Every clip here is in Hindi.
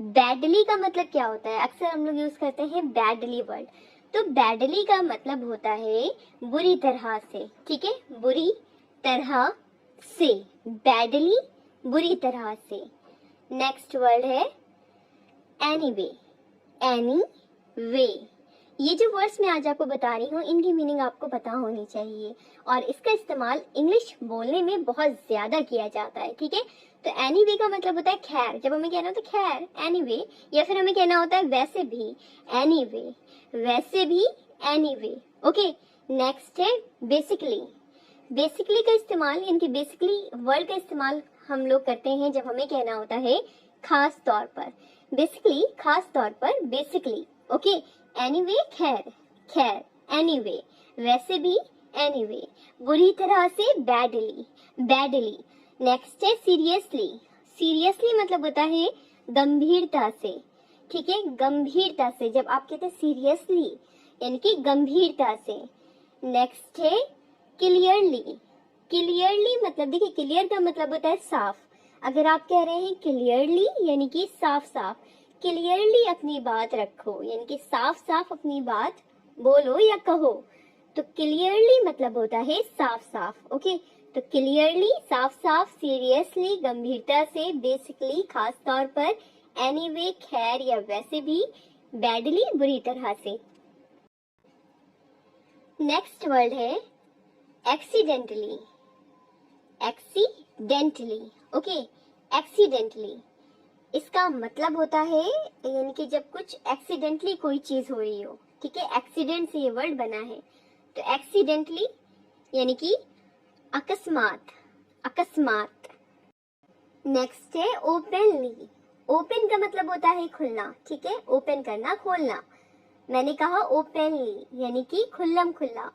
बैडली का मतलब क्या होता है? अक्सर हम लोग यूज करते हैं बैडली वर्ड। तो बैडली का मतलब होता है बुरी तरह से, ठीक है, बुरी तरह से, बैडली बुरी तरह से। नेक्स्ट वर्ड है एनीवे, एनी वे। ये जो वर्ड्स मैं आज आपको बता रही हूँ इनकी मीनिंग आपको पता होनी चाहिए और इसका इस्तेमाल इंग्लिश बोलने में बहुत ज्यादा किया जाता है, ठीक है। तो एनीवे का मतलब होता है खैर, जब हमें कहना होता है खैर एनीवे, या फिर हमें कहना होता है वैसे भी एनीवे, वैसे भी एनीवे। ओके, नेक्स्ट है बेसिकली। बेसिकली का इस्तेमाल, यानी कि बेसिकली वर्ड का इस्तेमाल हम लोग करते हैं जब हमें कहना होता है खास तौर पर। बेसिकली खास तौर पर, बेसिकली। ओके, एनीवे खैर, खैर एनीवे, वैसे भी एनीवे, बुरी तरह से बैडली, बैडली। नेक्स्ट है सीरियसली। सीरियसली मतलब होता है गंभीरता से, ठीक है, गंभीरता से। जब आप कहते हैं सीरियसली यानी कि गंभीरता से। नेक्स्ट है क्लियरली। क्लियरली मतलब देखिए, क्लियर का मतलब होता है साफ। अगर आप कह रहे हैं क्लियरली यानी कि साफ साफ, क्लियरली अपनी बात रखो यानी कि साफ साफ अपनी बात बोलो या कहो, तो क्लियरली मतलब होता है साफ साफ। ओके, तो क्लियरली साफ साफ, सीरियसली गंभीरता से, बेसिकली खास तौर पर, एनीवे खैर या वैसे भी, बैडली बुरी तरह से। नेक्स्ट वर्ड है एक्सीडेंटली। एक्सीडेंटली, ओके, एक्सीडेंटली इसका मतलब होता है यानी कि जब कुछ एक्सीडेंटली कोई चीज हो रही हो, ठीक है, एक्सीडेंट से ये वर्ड बना है। तो एक्सीडेंटली यानी कि अकस्मात, अकस्मात। नेक्स्ट है ओपनली। ओपन का मतलब होता है खुलना, ठीक है, ओपन करना, खोलना। मैंने कहा ओपनली यानी कि खुल्लम खुल्ला,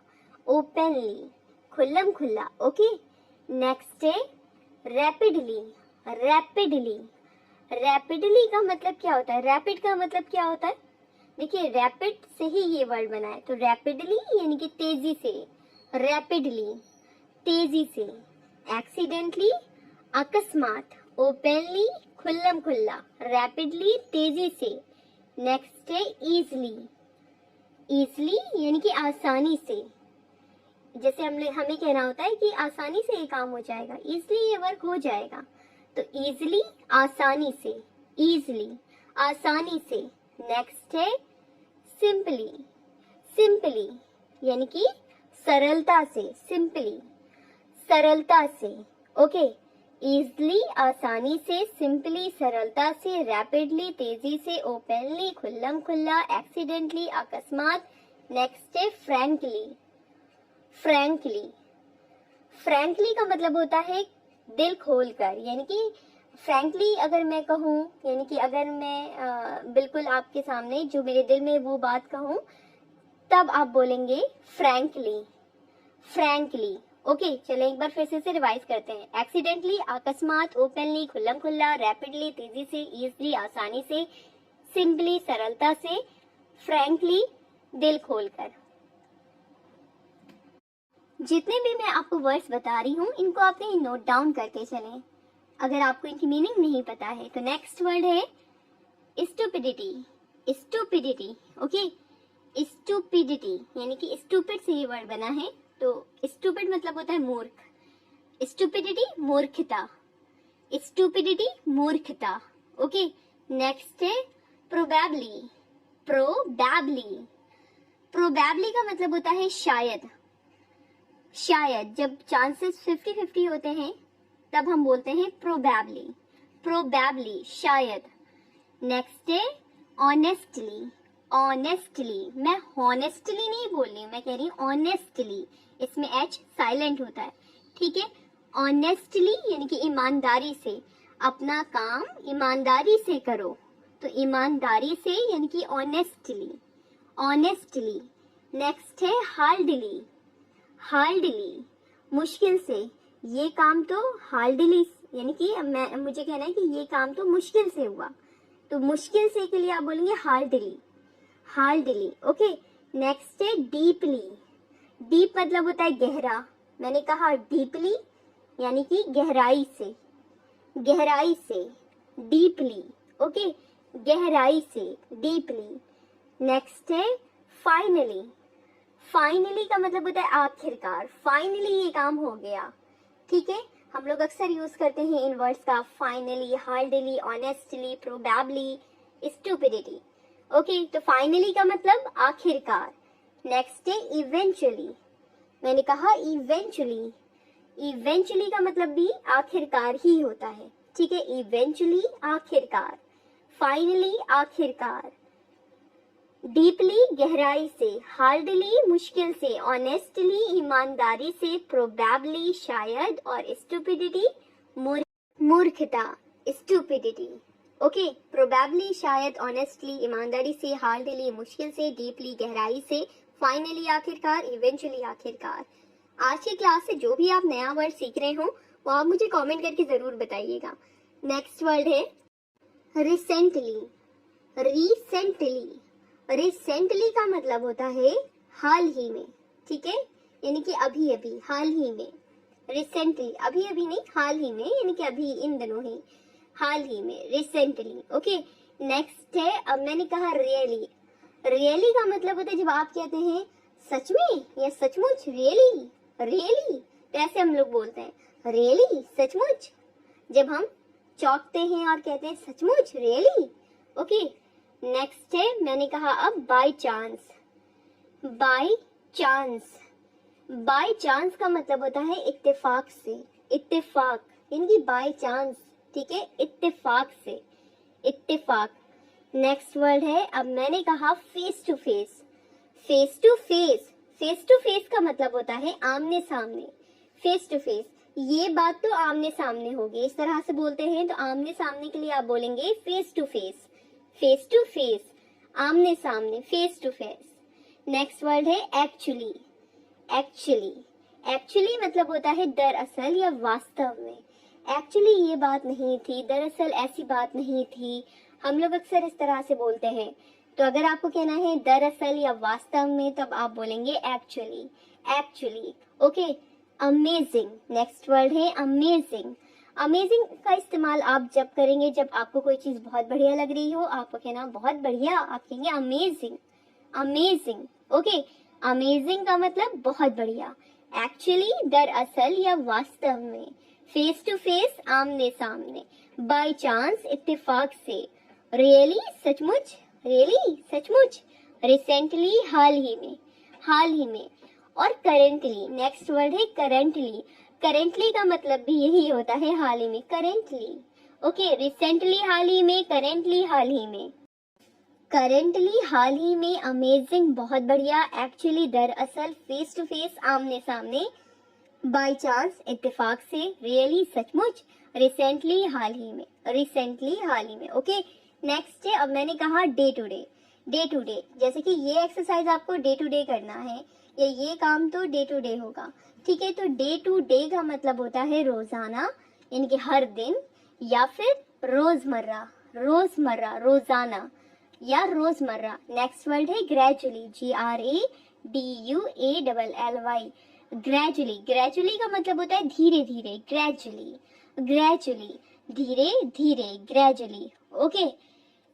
ओपनली खुल्लम खुल्ला। ओके, नेक्स्ट है रैपिडली। रैपिडली, रैपिडली का मतलब क्या होता है? रैपिड का मतलब क्या होता है? देखिए, रैपिड से ही ये वर्ड बना है, तो रैपिडली यानी कि तेजी से, रैपिडली तेजी से। एक्सीडेंटली अकस्मात, ओपनली खुल्लम खुल्ला, रैपिडली तेजी से। नेक्स्ट है इजली। इजली यानी कि आसानी से। जैसे हमें कहना होता है कि आसानी से ये काम हो जाएगा, इजली ये वर्क हो जाएगा, तो इजली आसानी से, इजली आसानी से। नेक्स्ट है सिंपली। सिंपली यानी कि सरलता से, सिंपली सरलता से। ओके, इजली आसानी से, सिंपली सरलता से, रैपिडली तेजी से, ओपनली खुल्लम खुल्ला, एक्सीडेंटली अकस्मात। नेक्स्ट है फ्रैंकली। फ्रैंकली, फ्रैंकली का मतलब होता है दिल खोलकर, यानी कि फ्रैंकली अगर मैं कहूँ, यानी कि अगर मैं बिल्कुल आपके सामने जो मेरे दिल में वो बात कहूँ, तब आप बोलेंगे फ्रैंकली, फ्रैंकली। ओके, चलो एक बार फिर से रिवाइज करते हैं। एक्सीडेंटली अकस्मात, ओपनली खुल्लम खुल्ला, रैपिडली तेजी से, इजली आसानी से, सिंपली सरलता से, फ्रैंकली दिल खोलकर। जितने भी मैं आपको वर्ड्स बता रही हूँ इनको आपने नोट डाउन करते चलें, अगर आपको इनकी मीनिंग नहीं पता है। तो नेक्स्ट वर्ड है स्टूपिडिटी। स्टूपिडिटी, ओके, स्टूपिडिटी यानी कि स्टूपिड से ये वर्ड बना है, तो स्टूपिड मतलब होता है मूर्ख, स्टूपिडिटी मूर्खता, स्टूपिडिटी मूर्खता। ओके, नेक्स्ट है प्रोबेबली। प्रोबेबली, प्रोबेबली का मतलब होता है शायद, शायद। जब चांसेस 50-50 होते हैं तब हम बोलते हैं प्रोबेबली, प्रोबेबली शायद। नेक्स्ट है ऑनेस्टली। ऑनेस्टली, मैं हॉनेस्टली नहीं बोल रही हूँ, मैं कह रही हूँ ऑनेस्टली, इसमें एच साइलेंट होता है, ठीक है। ऑनेस्टली यानी कि ईमानदारी से, अपना काम ईमानदारी से करो, तो ईमानदारी से यानी कि ऑनेस्टली, ऑनेस्टली। नेक्स्ट है हार्डली। हार्डली मुश्किल से, ये काम तो हार्डली यानी कि मुझे कहना है कि ये काम तो मुश्किल से हुआ, तो मुश्किल से के लिए आप बोलेंगे हार्डली, हार्डली। ओके, नेक्स्ट है डीपली। डीप मतलब होता है गहरा, मैंने कहा डीपली यानी कि गहराई से, गहराई से, डीपली। ओके, गहराई से, डीपली। नेक्स्ट है फाइनली। फाइनली का मतलब होता है आखिरकार, फाइनली ये काम हो गया, ठीक है। हम लोग अक्सर यूज करते हैं इन वर्ड्स का, finally, hardly, honestly, probably, stupidity. Okay, तो फाइनली का मतलब आखिरकार। नेक्स्ट है इवेंचुअली। मैंने कहा इवेंचुअली, इवेंचुअली का मतलब भी आखिरकार ही होता है, ठीक है। इवेंचुअली आखिरकार, फाइनली आखिरकार, डीपली गहराई से, हार्डली मुश्किल से, ऑनेस्टली ईमानदारी से, प्रोबेबली शायद, और स्टूपिडिटी मूर्खता, स्टूपिडिटी। ओके, प्रोबेबली शायद, ऑनेस्टली ईमानदारी से, हार्डली मुश्किल से, डीपली गहराई से, फाइनली आखिरकार, इवेंचुअली आखिरकार। आज की क्लास से जो भी आप नया वर्ड सीख रहे हो वो आप मुझे कमेंट करके जरूर बताइएगा। नेक्स्ट वर्ड है रिसेंटली। रिसेंटली, रिसेंटली का मतलब होता है हाल ही में, ठीक है, यानी कि अभी अभी, हाल ही में। रिसेंटली, अभी अभी नहीं, हाल ही में, यानी कि अभी इन दिनों ही, हाल ही में, रिसेंटली। ओके, नेक्स्ट है, अब मैंने कहा रियली। रियली का मतलब होता है जब आप कहते हैं सच में या सचमुच, रियली, रियली, तो ऐसे हम लोग बोलते हैं, रियली, सचमुच। जब हम चौंकते हैं और कहते हैं सचमुच, रियली। ओके, नेक्स्ट है, मैंने कहा अब by chance. By chance, by chance का मतलब होता है इत्तेफाक से, इत्तेफाक, यानी कि बाय चांस, ठीक है, इत्तेफाक से, इत्तेफाक। नेक्स्ट वर्ड है, अब मैंने कहा face to face. Face to face, face to face का मतलब होता है आमने सामने, फेस टू फेस। ये बात तो आमने सामने होगी, इस तरह से बोलते हैं, तो आमने सामने के लिए आप बोलेंगे face to face, face to face, आमने सामने, face to face. Next word है एक्चुअली। एक्चुअली, एक्चुअली मतलब होता है दरअसल या वास्तव में। एक्चुअली ये बात नहीं थी, दरअसल ऐसी बात नहीं थी, हम लोग अक्सर इस तरह से बोलते हैं। तो अगर आपको कहना है दरअसल या वास्तव में, तब आप बोलेंगे actually, actually. Okay, amazing. Next word है अमेजिंग। अमेजिंग का इस्तेमाल आप जब करेंगे जब आपको कोई चीज बहुत बढ़िया लग रही हो, आपको कहना बहुत बढ़िया, आप कहेंगे अमेजिंग, अमेजिंग। ओके, अमेजिंग का मतलब बहुत बढ़िया, एक्चुअली दरअसल या वास्तव में, फेस टू फेस आमने सामने, बाय चांस इत्तेफाक से, रियली सचमुच, रियली सचमुच, रिसेंटली हाल ही में, हाल ही में, और करेंटली। नेक्स्ट वर्ड है करेंटली। करेंटली का मतलब भी यही होता है हाल ही में, करेंटली। ओके, रिसेंटली हाल ही में, करेंटली हाल ही में। करेंटली हाल ही में, अमेजिंग बहुत बढ़िया, एक्चुअली दरअसल, फेस टू फेस आमने सामने, बाय चांस इत्तेफाक से, रियली सचमुच, रिसेंटली हाल ही में, रिसेंटली हाल ही में। ओके, नेक्स्ट है, अब मैंने कहा day to day. Day to day, जैसे कि ये एक्सरसाइज आपको डे टू डे करना है, या ये काम तो डे टू डे होगा, ठीक है। तो डे टू डे का मतलब होता है रोजाना, यानी कि हर दिन, या फिर रोजमर्रा, रोजमर्रा, रोजाना या रोजमर्रा। नेक्स्ट वर्ड है ग्रेजुअली। GRADUALLY, gradually. ग्रेजुअली का मतलब होता है धीरे धीरे, ग्रेजुअली, ग्रेजुअली, धीरे धीरे, ग्रेजुअली। ओके,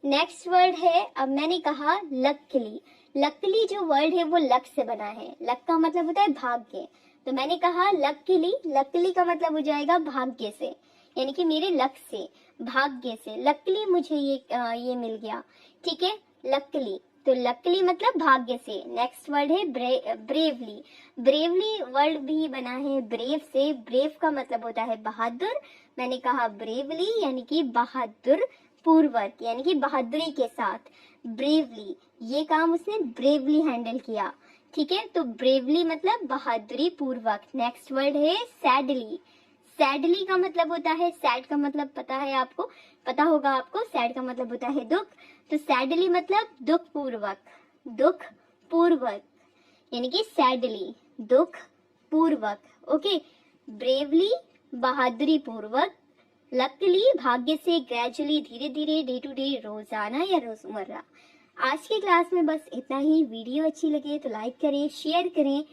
नेक्स्ट वर्ड है, अब मैंने कहा लकली। लकली जो वर्ड है वो लक से बना है, लक का मतलब होता है भाग्य, तो मैंने कहा लकली। लकली का मतलब हो जाएगा भाग्य से, यानी कि मेरे लक से, भाग्य से, लकली मुझे ये मिल गया, ठीक है, लकली। तो लकली मतलब भाग्य से। नेक्स्ट वर्ड है ब्रेवली। ब्रेवली वर्ड भी बना है ब्रेव से, ब्रेव का मतलब होता है बहादुर, मैंने कहा ब्रेवली यानी कि बहादुर पूर्वक, यानी कि बहादुरी के साथ, ब्रेवली, ये काम उसने ब्रेवली हैंडल किया, ठीक है। तो ब्रेवली मतलब बहादुरी पूर्वक। नेक्स्ट वर्ड है सैडली। सैडली का मतलब होता है, सैड का मतलब पता है आपको, पता होगा आपको, सैड का मतलब होता है दुख, तो सैडली मतलब दुख पूर्वक, दुख पूर्वक, यानी कि सैडली, दुख पूर्वक। ओके, ब्रेवली बहादुरी पूर्वक, लकली भाग्य से, ग्रेजुअली धीरे धीरे, डे टू डे रोजाना या रोजमर्रा। आज की क्लास में बस इतना ही। वीडियो अच्छी लगे तो लाइक करें, शेयर करें,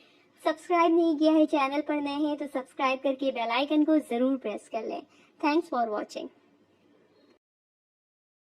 सब्सक्राइब नहीं किया है चैनल पर नए हैं तो सब्सक्राइब करके बेल आइकन को जरूर प्रेस कर लें। Thanks for watching.